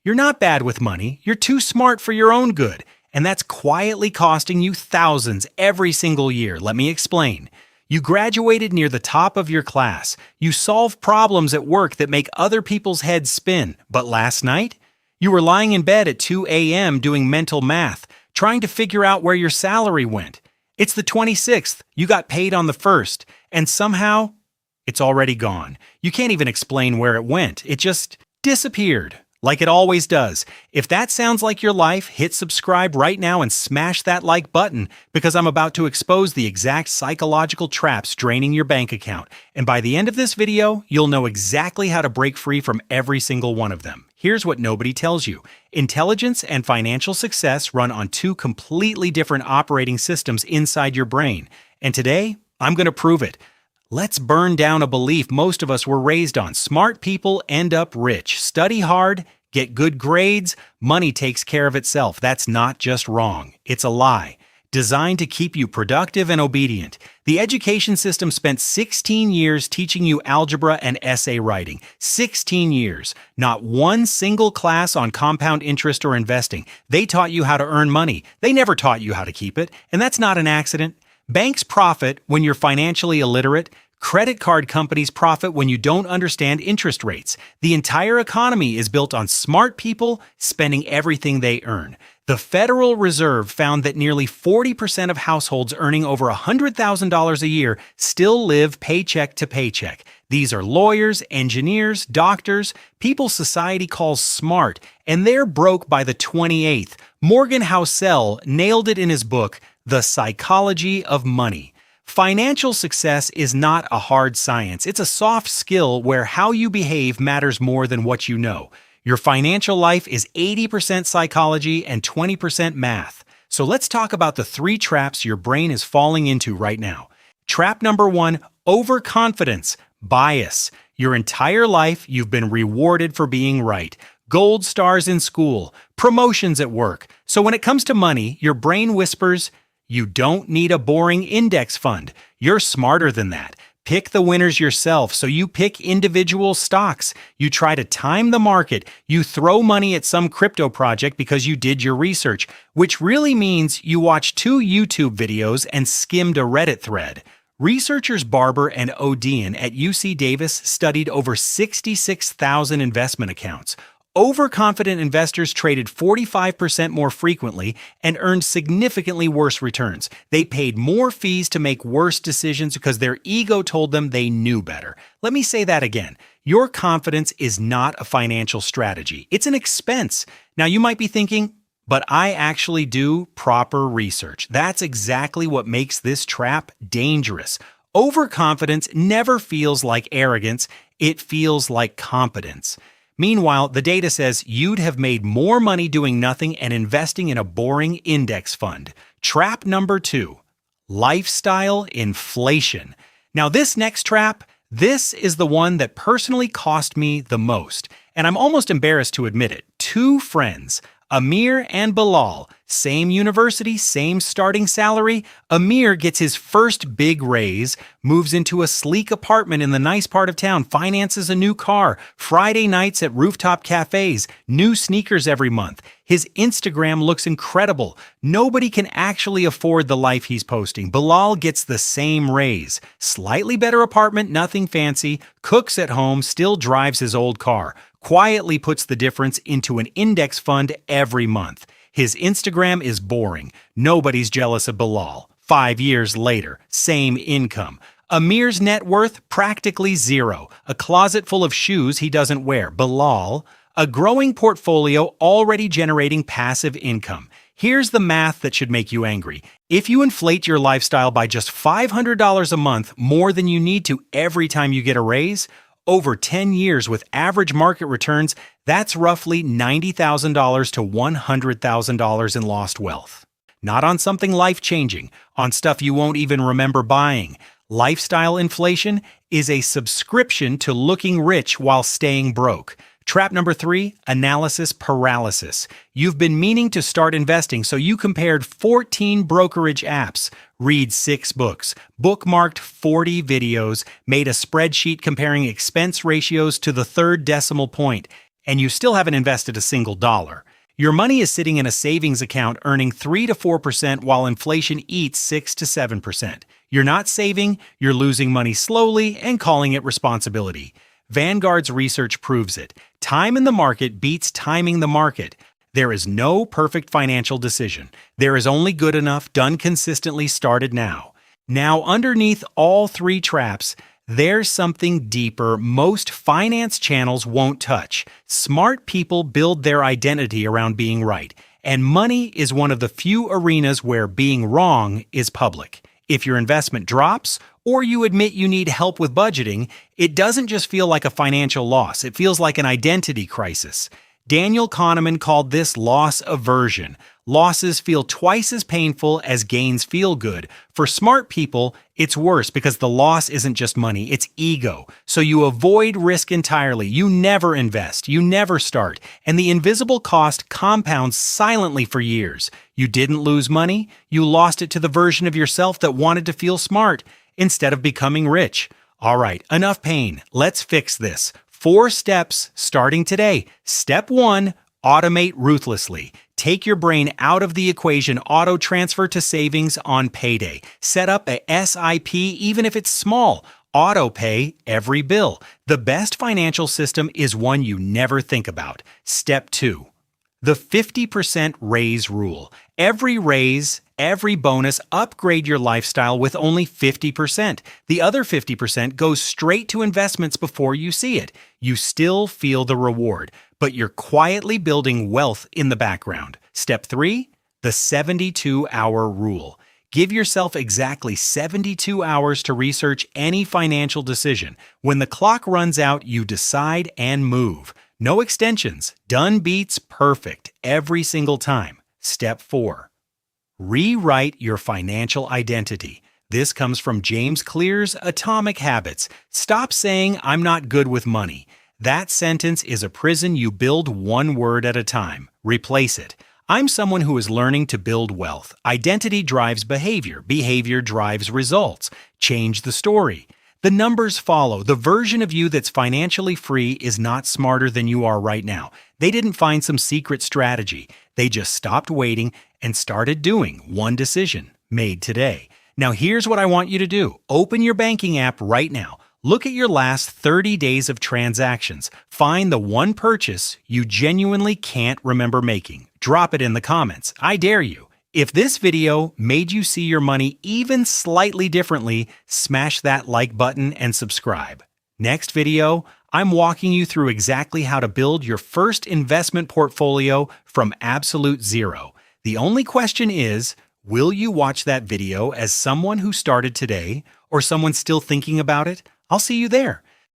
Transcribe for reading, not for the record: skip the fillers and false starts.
You're not bad with money, you're too smart for your own good, and that's quietly costing you thousands every single year. Let me explain. You graduated near the top of your class. You solve problems at work that make other people's heads spin. But last night, you were lying in bed at 2 a.m. doing mental math, trying to figure out where your salary went. It's the 26th, you got paid on the 1st, and somehow, it's already gone. You can't even explain where it went. It just disappeared, like it always does. If that sounds like your life, hit subscribe right now and smash that like button, because I'm about to expose the exact psychological traps draining your bank account. And by the end of this video, you'll know exactly how to break free from every single one of them. Here's what nobody tells you. Intelligence and financial success run on two completely different operating systems inside your brain. And today, I'm going to prove it. Let's burn down a belief most of us were raised on. Smart people end up rich. Study hard, get good grades, money takes care of itself. That's not just wrong. It's a lie. Designed to keep you productive and obedient. The education system spent 16 years teaching you algebra and essay writing. 16 years. Not one single class on compound interest or investing. They taught you how to earn money. They never taught you how to keep it. And that's not an accident. Banks profit when you're financially illiterate. Credit card companies profit when you don't understand interest rates. The entire economy is built on smart people spending everything they earn. The Federal Reserve found that nearly 40% of households earning over $100,000 a year still live paycheck to paycheck. These are lawyers, engineers, doctors, people society calls smart, and they're broke by the 28th. Morgan Housel nailed it in his book, The Psychology of Money. Financial success is not a hard science. It's a soft skill where how you behave matters more than what you know. Your financial life is 80% psychology and 20% math. So let's talk about the 3 traps your brain is falling into right now. Trap number 1, overconfidence, bias. Your entire life, you've been rewarded for being right. Gold stars in school, promotions at work. So when it comes to money, your brain whispers, you don't need a boring index fund. You're smarter than that. Pick the winners yourself, so you pick individual stocks. You try to time the market. You throw money at some crypto project because you did your research, which really means you watched 2 YouTube videos and skimmed a Reddit thread. Researchers Barber and Odean at UC Davis studied over 66,000 investment accounts. Overconfident investors traded 45% more frequently and earned significantly worse returns. They paid more fees to make worse decisions because their ego told them they knew better. Let me say that again. Your confidence is not a financial strategy. It's an expense. Now you might be thinking, but I actually do proper research. That's exactly what makes this trap dangerous. Overconfidence never feels like arrogance. It feels like competence. Meanwhile, the data says you'd have made more money doing nothing and investing in a boring index fund. Trap number 2, lifestyle inflation. Now this next trap, this is the one that personally cost me the most. And I'm almost embarrassed to admit it. 2 friends, Amir and Bilal, same university, same starting salary. Amir gets his first big raise, moves into a sleek apartment in the nice part of town, finances a new car, Friday nights at rooftop cafes, new sneakers every month. His Instagram looks incredible. Nobody can actually afford the life he's posting. Bilal gets the same raise. Slightly better apartment, nothing fancy, cooks at home, still drives his old car. Quietly puts the difference into an index fund every month. His Instagram is boring. Nobody's jealous of Bilal. 5 years later, same income. Amir's net worth practically zero. A closet full of shoes he doesn't wear. Bilal, a growing portfolio already generating passive income. Here's the math that should make you angry. If you inflate your lifestyle by just $500 a month more than you need to every time you get a raise, over 10 years with average market returns, that's roughly $90,000 to $100,000 in lost wealth. Not on something life-changing, on stuff you won't even remember buying. Lifestyle inflation is a subscription to looking rich while staying broke. Trap number 3, analysis paralysis. You've been meaning to start investing, so you compared 14 brokerage apps, read 6 books, bookmarked 40 videos, made a spreadsheet comparing expense ratios to the 3rd decimal point, and you still haven't invested a single dollar. Your money is sitting in a savings account earning 3 to 4% while inflation eats 6 to 7%. You're not saving, you're losing money slowly and calling it responsibility. Vanguard's research proves it. Time in the market beats timing the market. There is no perfect financial decision. There is only good enough, done consistently, started now. Now, underneath all three traps, there's something deeper most finance channels won't touch. Smart people build their identity around being right, and money is one of the few arenas where being wrong is public. If your investment drops, or you admit you need help with budgeting, it doesn't just feel like a financial loss, it feels like an identity crisis. Daniel Kahneman called this loss aversion. Losses feel twice as painful as gains feel good. For smart people, it's worse because the loss isn't just money, it's ego. So you avoid risk entirely. You never invest, you never start, and the invisible cost compounds silently for years. You didn't lose money, you lost it to the version of yourself that wanted to feel smart instead of becoming rich. All right, enough pain. Let's fix this. 4 steps starting today. Step 1, automate ruthlessly. Take your brain out of the equation. Auto transfer to savings on payday. Set up a SIP even if it's small. Auto pay every bill. The best financial system is one you never think about. Step 2. The 50% raise rule. Every raise, every bonus, upgrade your lifestyle with only 50%. The other 50% goes straight to investments before you see it. You still feel the reward, but you're quietly building wealth in the background. Step 3, the 72-hour rule. Give yourself exactly 72 hours to research any financial decision. When the clock runs out, you decide and move. No extensions. Done beats perfect every single time. Step 4. Rewrite your financial identity. This comes from James Clear's Atomic Habits. Stop saying, "I'm not good with money." That sentence is a prison you build one word at a time. Replace it. "I'm someone who is learning to build wealth." Identity drives behavior. Behavior drives results. Change the story. The numbers follow. The version of you that's financially free is not smarter than you are right now. They didn't find some secret strategy. They just stopped waiting and started doing one decision made today. Now here's what I want you to do. Open your banking app right now. Look at your last 30 days of transactions. Find the one purchase you genuinely can't remember making. Drop it in the comments. I dare you. If this video made you see your money even slightly differently, smash that like button and subscribe. Next video, I'm walking you through exactly how to build your first investment portfolio from absolute zero. The only question is, will you watch that video as someone who started today or someone still thinking about it? I'll see you there.